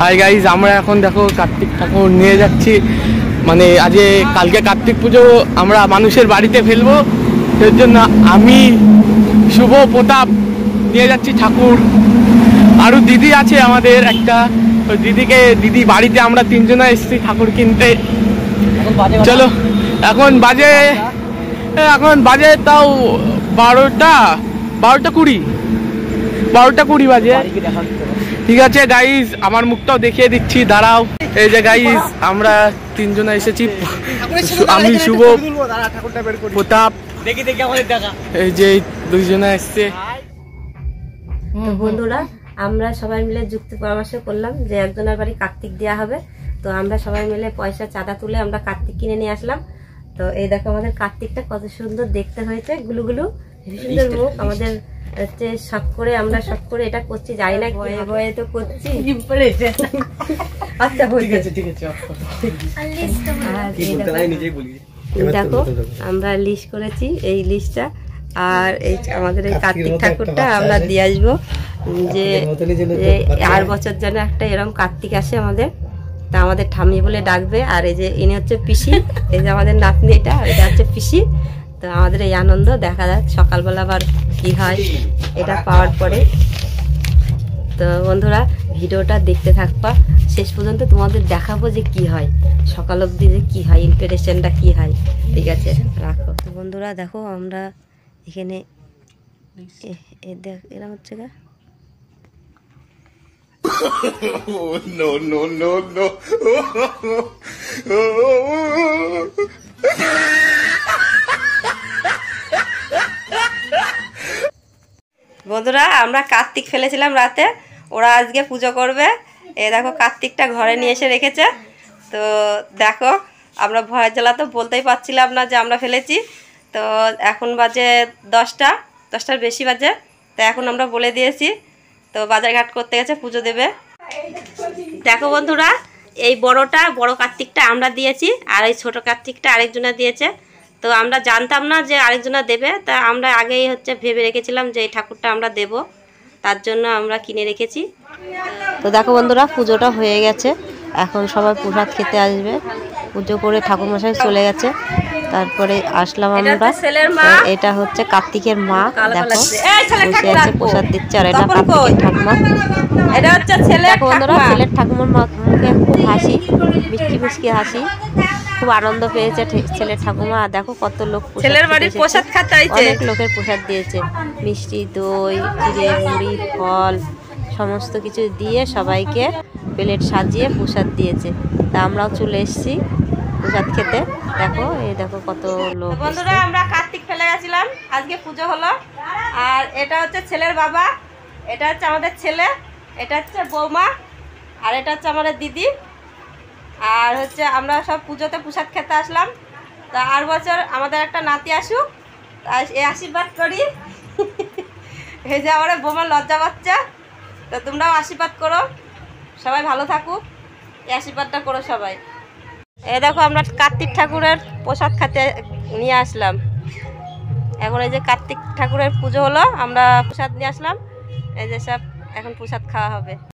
Hi guys, আমরা এখন দেখো কার্তিক ঠাকুর নিয়ে যাচ্ছি। মানে আজকে কালকে কার্তিক পুজো আমরা মানুষের বাড়িতে ফেলবো, সেই জন্য আমি শুভ প্রতাপ নিয়ে যাচ্ছি ঠাকুর। আরও দিদি আছে আমাদের একটা, দিদি বাড়িতে আমরা তিনজনে এসেছি ঠাকুর কিনতে। চলো এখন বাজে তাও 12টা 20 বাজে। ঠিক আছে গাইজ, আমার মুখটাও দেখিয়ে দিচ্ছি, দাঁড়াও। এই যে গাইজ আমরা তিনজনে এসেছি, আমি শুভ, প্রতাপ, এই যে দুইজনে এসছে। বন্ধুরা আমরা সবাই মিলে যুক্তি পরামর্শ করলাম যে একজনের বাড়ি কার্তিক দেওয়া হবে, তো আমরা সবাই মিলে পয়সা চাঁদা তুলে আমরা কার্তিক কিনে নিয়ে আসলাম। তো এই দেখো আমাদের কার্তিকটা কত সুন্দর দেখতে হয়েছে, গুলুগুলু, সুন্দর মুখ। আমাদের হচ্ছে শখ করে আমরা এটা করছি, যাই না ভয়ে ভয়ে তো করছি। আচ্ছা দেখো আমরা লিস্ট করেছি, এই লিস্টটা। আর এই আমাদের এই কার্তিক ঠাকুরটা আমরা দিয়ে আসবো, যে আর বছর যেন একটা এরকম কার্তিক আসে আমাদের, তা আমাদের ঠাম্মি বলে ডাকবে। আর এই যে ইনি হচ্ছে পিসি, এই যে আমাদের নাতনি, এটা হচ্ছে পিসি। তো আমাদের এই আনন্দ দেখা যাক সকালবেলা আবার কি হয় এটা পাওয়ার পরে। তো বন্ধুরা ভিডিওটা দেখতে থাকবা শেষ পর্যন্ত, তোমাদের দেখাবো যে কি হয় সকাল অবধি, যে কি হয় ইমপ্রেশনটা কি হয়। ঠিক আছে রাখো। তো বন্ধুরা দেখো আমরা এখানে এরকম হচ্ছে গা। বন্ধুরা আমরা কার্তিক ফেলেছিলাম রাতে, ওরা আজকে পুজো করবে। এই দেখো কার্তিকটা ঘরে নিয়ে এসে রেখেছে। তো দেখো আমরা ভয়ের জ্বালা তো বলতেই পারছিলাম না যে আমরা ফেলেছি। তো এখন বাজে 10টার বেশি বাজে। তো এখন আমরা বলে দিয়েছি, তো বাজারঘাট করতে গেছে, পুজো দেবে। দেখো বন্ধুরা এই বড় কার্তিকটা আমরা দিয়েছি, আর এই ছোট কার্তিকটা আরেকজনা দিয়েছে। তো আমরা জানতাম না যে আরেকজনা দেবে, তা আমরা আগেই হচ্ছে ভেবে রেখেছিলাম যে এই ঠাকুরটা আমরা দেব, তার জন্য আমরা কিনে রেখেছি। তো দেখো বন্ধুরা পুজোটা হয়ে গেছে, এখন সবাই প্রসাদ খেতে আসবে। পুজো করে ঠাকুরমশাই চলে গেছে, তারপরে আসলাম আমরা। এটা হচ্ছে কার্তিকের মা, দেখো বসে আছে প্রসাদ দিচ্ছে। আর এটা কার্তিকের ঠাকুমা, এটা হচ্ছে বন্ধুরা ছেলের ঠাকুমার মুখে খুব হাসি, মিষ্টি মিষ্টি হাসি, খুব আনন্দ পেয়েছে ছেলের ঠাকুমা। দেখো কত লোক ছেলের বাড়ির প্রসাদ খেতে, অনেক লোকের প্রসাদ দিয়েছে, মিষ্টি, দই, চিড়ে, মুড়ি, ফল, সমস্ত কিছু দিয়ে সবাইকে প্লেট সাজিয়ে প্রসাদ দিয়েছে। তা আমরাও চলে এসেছি প্রসাদ খেতে। দেখো এই দেখো কত লোক। বন্ধুরা আমরা কার্তিক ফেলে গেছিলাম, আজকে পুজো হলো। আর এটা হচ্ছে ছেলের বাবা, এটা হচ্ছে আমাদের ছেলে, এটা হচ্ছে বৌমা, আর এটা হচ্ছে আমাদের দিদি। আর হচ্ছে আমরা সব পুজোতে প্রসাদ খেতে আসলাম। তা আর বছর আমাদের একটা নাতি আসুক, এই আশীর্বাদ করি। এই যে আমার বৌমার লজ্জা বাচ্চা, তো তোমরাও আশীর্বাদ করো, সবাই ভালো থাকুক, এই আশীর্বাদটা করো সবাই। এই দেখো আমরা কার্তিক ঠাকুরের প্রসাদ খেতে নিয়ে আসলাম। এখন এই যে কার্তিক ঠাকুরের পুজো হলো, আমরা প্রসাদ নিয়ে আসলাম, এই যে সব এখন প্রসাদ খাওয়া হবে।